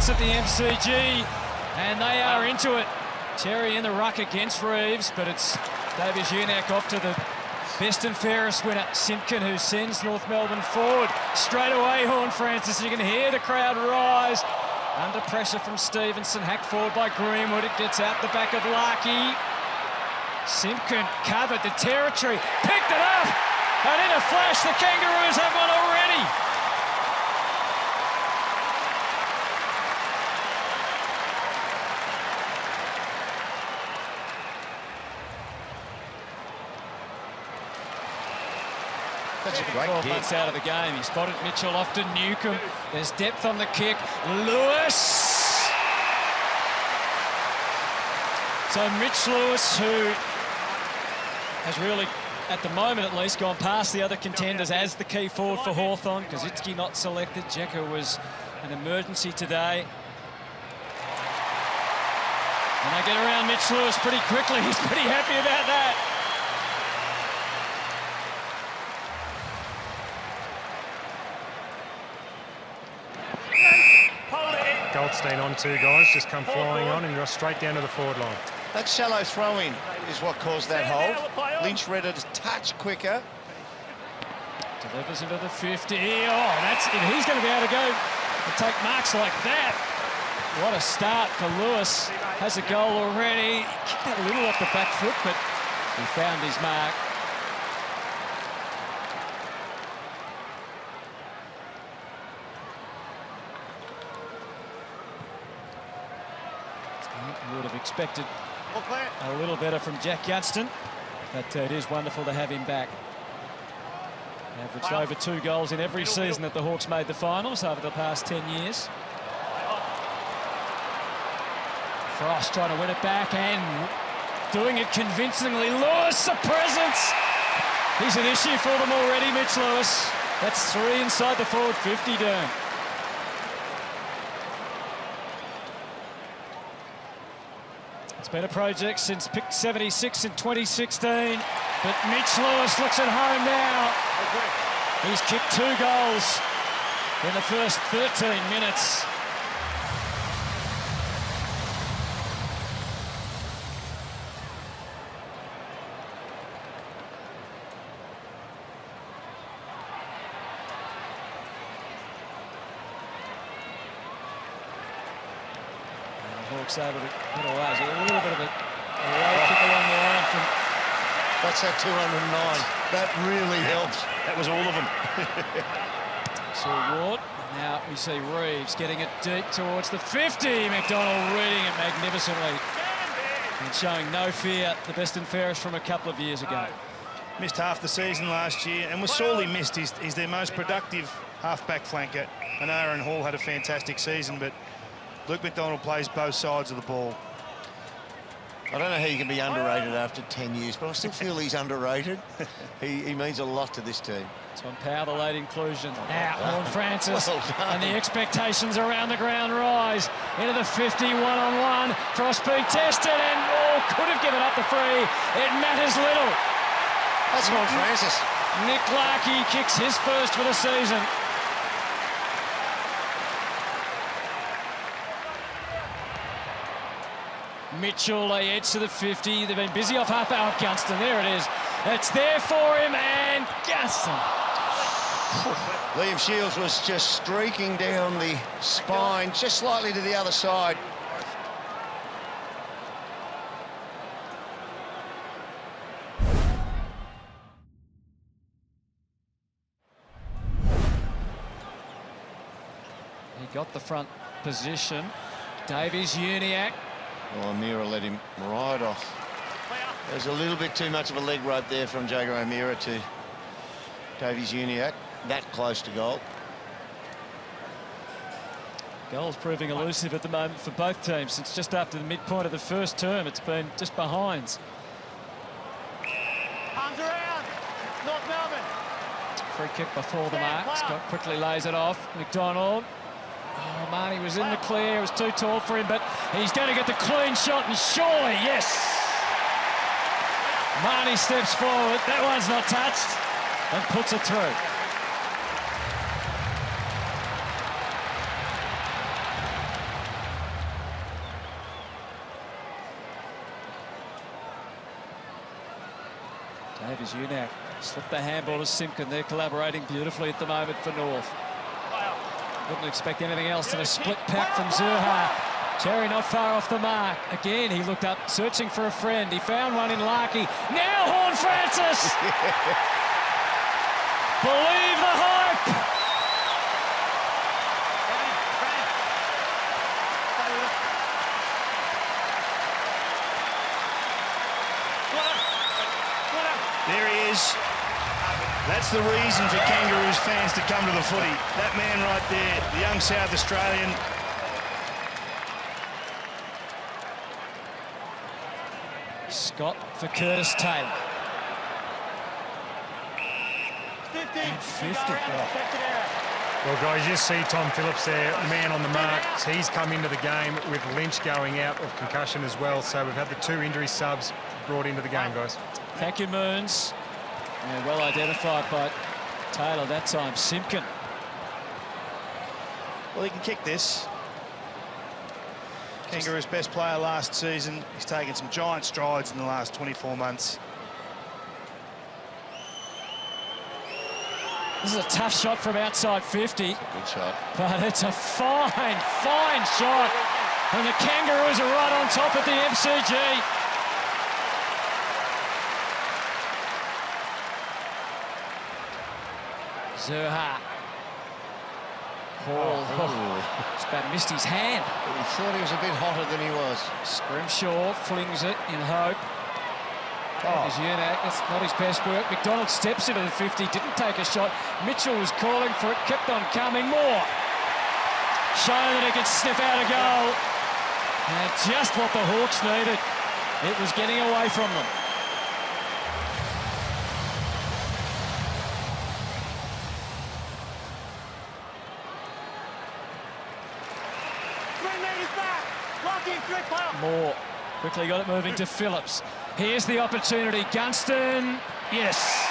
at the MCG, and they are into it. Terry in the ruck against Reeves, but it's Davies Uniacke off to the best and fairest winner, Simpkin, who sends North Melbourne forward. Straight away, Horn Francis, you can hear the crowd rise. Under pressure from Stevenson, hacked forward by Greenwood. It gets out the back of Larkey. Simpkin covered the territory, picked it up, and in a flash, the Kangaroos have one already. That's a great 12 kick. months out of the game. He spotted Mitchell off to Newcomb. There's depth on the kick. Lewis. So Mitch Lewis, who has really, at the moment at least, gone past the other contenders as the key forward for Hawthorn. Kazitsky not selected. Jekka was an emergency today. And they get around Mitch Lewis pretty quickly. He's pretty happy about that. Goldstein on two guys, just come flying on and goes straight down to the forward line. That shallow throw-in is what caused that hold. Lynch read it a touch quicker. Delivers into the 50. Oh, that's it. He's going to be able to go and take marks like that. What a start for Lewis. Has a goal already. Kicked that a little off the back foot, but he found his mark. Would have expected a little better from Jack Gunston, but it is wonderful to have him back. Averaged over 2 goals in every season that the Hawks made the finals over the past 10 years. Frost trying to win it back and doing it convincingly. Lewis, a presence. He's an issue for them already, Mitch Lewis. That's 3 inside the forward 50 down. It's been a project since pick 76 in 2016, but Mitch Lewis looks at home now. He's kicked 2 goals in the first 13 minutes. Hawks able to get away. A little bit of a low kick along the line from... That's that 209. That really helps. That was all of them. So Ward. Now we see Reeves getting it deep towards the 50. McDonald reading it magnificently. And showing no fear, the best and fairest from a couple of years ago. Missed half the season last year and was sorely missed. He's their most productive half-back flanker. And Aaron Hall had a fantastic season, but Luke McDonald plays both sides of the ball. I don't know how you can be underrated after 10 years, but I still feel he's underrated. He means a lot to this team. Tom Power, the late inclusion. Now, Horn Francis, Well done. and the expectations around the ground rise. Into the 50, one-on-one. Frost being tested, and could have given up the free. It matters little. That's Horn Francis. Nick Larkey kicks his first for the season. Mitchell, they edge to the 50. They've been busy off half hour. Gunston, there it is. It's there for him, and Gunston. Liam Shields was just streaking down the spine, just slightly to the other side. He got the front position. Davies Uniacke. Well, O'Meara let him right off. There's a little bit too much of a leg rope there from Jager O'Meara to Davies Uniacke. That close to goal. Goals proving elusive at the moment for both teams. Since just after the midpoint of the first term, it's been just behinds. Arms around, North Melbourne. Free kick before the mark. Scott quickly lays it off. McDonald. Oh, Marnie was in the clear. It was too tall for him, but he's going to get the clean shot, and surely, yes. Marnie steps forward. That one's not touched, and puts it through. Davis Unak slipped the handball to Simpkin. They're collaborating beautifully at the moment for North. Wouldn't expect anything else than a split pack from Zurha. Cherry not far off the mark. Again, he looked up, searching for a friend. He found one in Larkey. Now Horn Francis! Believe the hype! There he is. That's the reason for Kangaroos fans to come to the footy. That man right there, the young South Australian. Scott for Curtis Taylor. 50. Well, guys, you see Tom Phillips there, man on the mark. He's come into the game with Lynch going out of concussion as well. So we've had the 2 injury subs brought into the game, guys. Thank you, Moons. Yeah, well identified by Taylor that time. Simpkin. Well, he can kick this. Kangaroos' best player last season. He's taken some giant strides in the last 24 months. This is a tough shot from outside 50. Good shot. But it's a fine, fine shot. And the Kangaroos are right on top at the MCG. Zurha. It's about missed his hand. He thought he was a bit hotter than he was. Scrimshaw flings it in hope. His Unak, that's not his best work. McDonald steps into the 50, didn't take a shot. Mitchell was calling for it, kept on coming. More. Showing that he could sniff out a goal. And just what the Hawks needed. It was getting away from them. Moore quickly got it moving to Phillips. Here's the opportunity. Gunston, yes.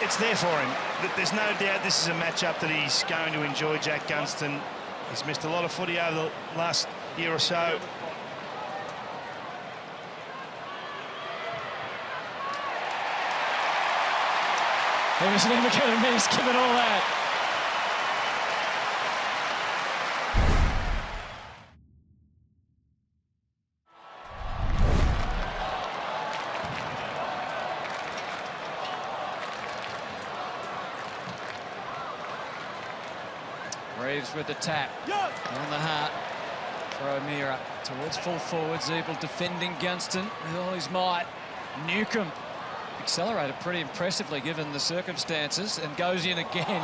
It's there for him. There's no doubt this is a matchup that he's going to enjoy, Jack Gunston. He's missed a lot of footy over the last year or so. He was never going to miss, given all that. Reeves with the tap. Down the heart for O'Meara. Towards full forward. Zeeble defending Gunston with all his might. Newcomb accelerated pretty impressively given the circumstances and goes in again.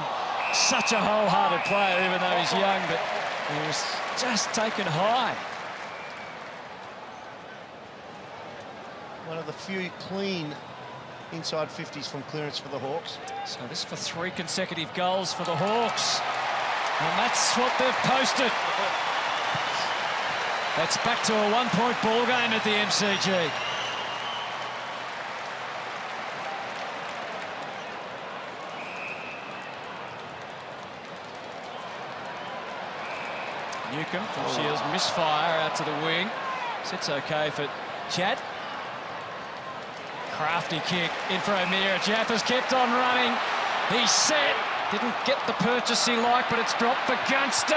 Such a wholehearted player, even though he's young, but he was just taken high. One of the few clean inside 50s from clearance for the Hawks. So this for 3 consecutive goals for the Hawks. And that's what they've posted. That's back to a 1-point ball game at the MCG. Newcomb from Shields, misfire out to the wing. Sits okay for Chad. Crafty kick in for O'Meara. Jaffa's kept on running. He's set. Didn't get the purchase he liked, but it's dropped for Gunston.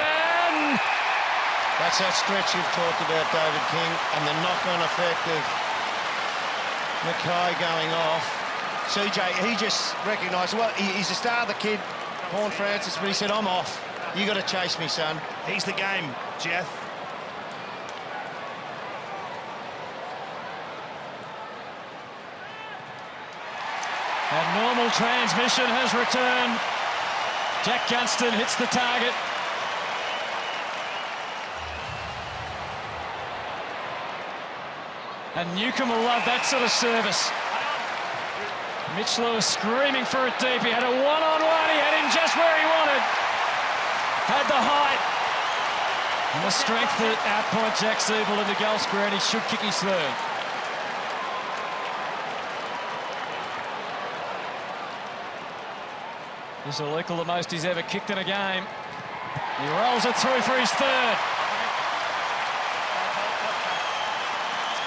That's that stretch you've talked about, David King, and the knock-on effect of Mackay going off. CJ, he just recognised, well, he's a star, the kid, Horn Francis, but he said, I'm off. You got to chase me, son. He's the game, Jeff. Abnormal transmission has returned. Jack Gunston hits the target. And Newcomb will love that sort of service. Mitch Lewis screaming for it deep. He had a one-on-one. He had him just where he wanted. Had the height. And the strength that outpoint Jack Zeeble in the goal square, and he should kick his third. This will equal the most he's ever kicked in a game. He rolls it through for his third.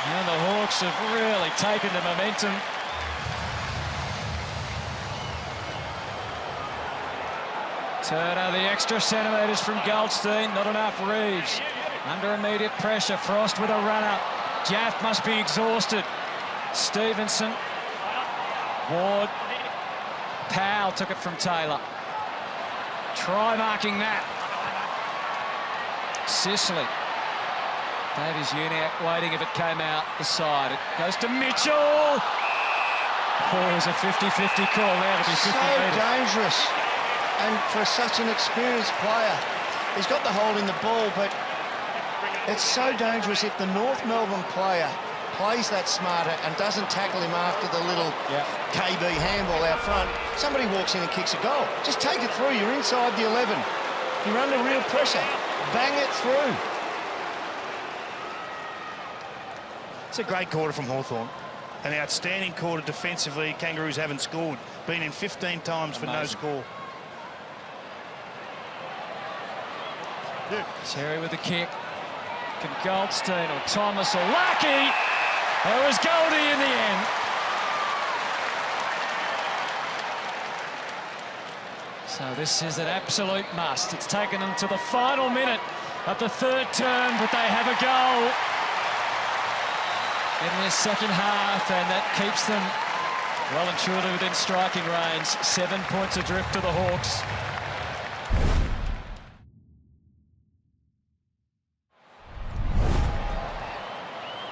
And the Hawks have really taken the momentum. Turner, the extra centimetres from Goldstein, not enough. Reeves under immediate pressure. Frost with a runner. Jaff must be exhausted. Stevenson. Ward. Powell took it from Taylor. Try marking that. Sicily. Davies Uniacke waiting if it came out the side. It goes to Mitchell. Oh, it was a 50-50 call there to be 50 So metres. dangerous. And for such an experienced player, he's got the hold in the ball, but it's so dangerous if the North Melbourne player plays that smarter and doesn't tackle him after the little KB handball out front. Somebody walks in and kicks a goal. Just take it through. You're inside the 11. You're under real pressure. Bang it through. It's a great quarter from Hawthorn. An outstanding quarter defensively. Kangaroos haven't scored. Been in 15 times for no score. Terry with the kick. Can Goldstein or Thomas or Lucky? It was Goldie in the end. So this is an absolute must. It's taken them to the final minute of the third term, but they have a goal in their second half, and that keeps them well and truly within striking range. 7 points adrift to the Hawks.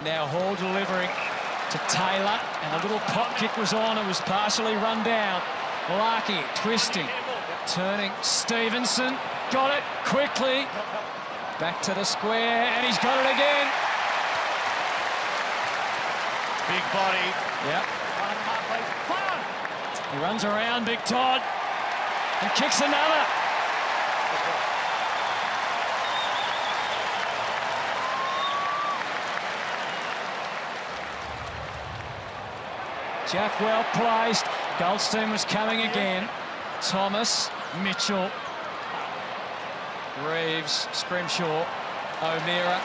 Now Hall delivering to Taylor, and a little pop kick was on. It was partially run down. Larky twisting, turning. Stevenson got it quickly. Back to the square, and he's got it again. Big body. Yep. He runs around, Big Todd, and kicks another. Jack well placed. Goldstein was coming again. Thomas, Mitchell, Reeves, Scrimshaw, O'Meara,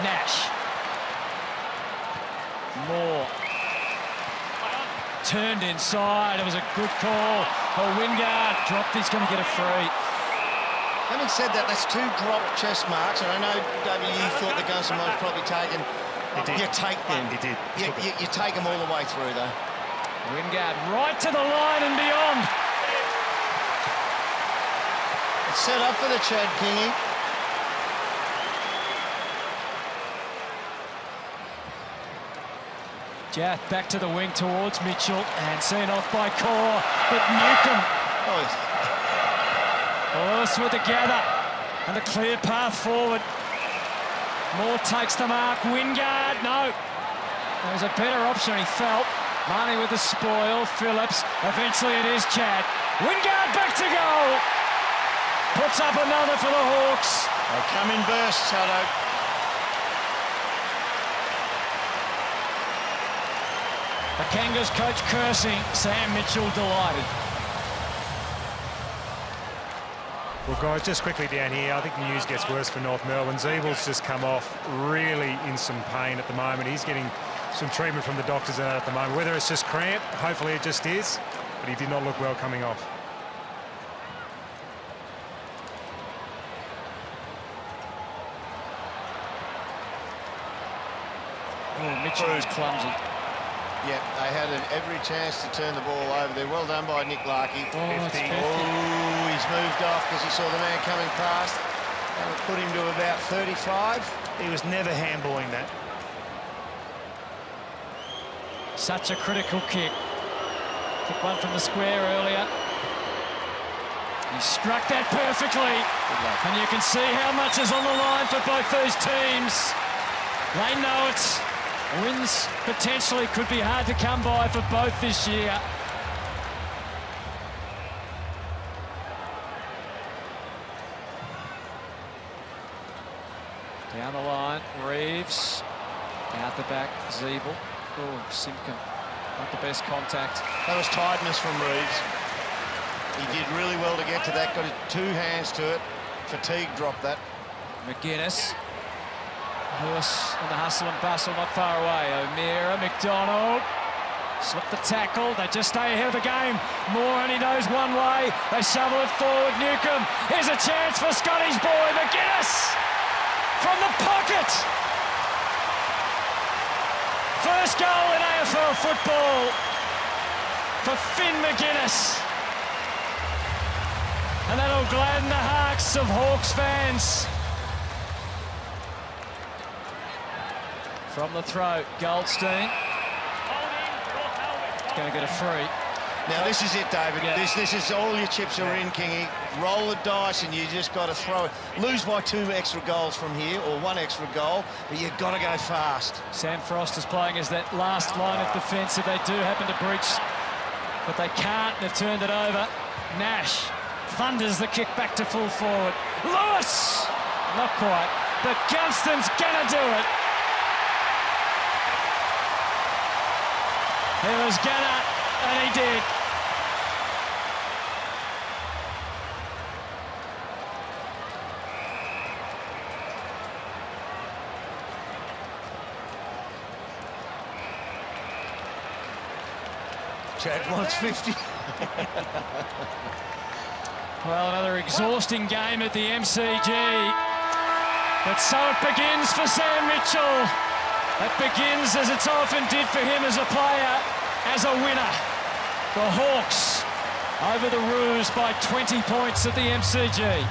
Nash. Moore. Turned inside. It was a good call. Oh, Wingard dropped. He's going to get a free. Having said that, that's 2 dropped chest marks, and I know, David, you thought the Gunston was probably taken. You take them. He did. You take them all the way through, though. Wingard right to the line and beyond. It's set up for the Chad Kingy. Jaff back to the wing towards Mitchell and seen off by Core, but Newcomb. Lewis with the gather and a clear path forward. Moore takes the mark. Wingard, no. There was a better option, he felt. Marnie with the spoil. Phillips. Eventually it is Chad. Wingard back to goal. Puts up another for the Hawks. They come in bursts, Hutto. The Kangas coach cursing. Sam Mitchell delighted. Well, guys, just quickly down here, I think the news gets worse for North Melbourne. Zeebel's just come off really in some pain at the moment. He's getting some treatment from the doctors at the moment. Whether it's just cramp, hopefully it just is, but he did not look well coming off. Oh, Mitchell was clumsy. Yeah, they had every chance to turn the ball over there. Well done by Nick Larky. Oh, it's 50. Oh, he's moved off because he saw the man coming past. That would put him to about 35. He was never handballing that. Such a critical kick. Took one from the square earlier. He struck that perfectly. And you can see how much is on the line for both those teams. They know it. Wins potentially could be hard to come by for both this year. Down the line, Reeves. Out the back, Zeeble. Oh, Simpkin. Not the best contact. That was tiredness from Reeves. He did really well to get to that. Got his 2 hands to it. Fatigue dropped that. McGuinness. Lewis in the hustle and bustle, not far away. O'Meara, McDonald. Slip the tackle, they just stay ahead of the game. Moore only knows one way. They shovel it forward, Newcomb. Here's a chance for Scotty's boy, McGuinness! From the pocket! First goal in AFL football for Finn McGuinness. And that'll gladden the hearts of Hawks fans. From the throat, Goldstein. Going to get a free. Now this is it, David. Yeah. This is all your chips are in, Kingy. Roll the dice and you just got to throw it. Lose by 2 extra goals from here, or 1 extra goal, but you've got to go fast. Sam Frost is playing as that last line of defence if they do happen to breach, but they can't. They've turned it over. Nash thunders the kick back to full forward. Lewis! Not quite, but Gunston's gonna do it. He was gonna, and he did. Chad wants 50. Well, another exhausting game at the MCG. But so it begins for Sam Mitchell. It begins, as it's often did for him as a player, as a winner. The Hawks over the Roos by 20 points at the MCG.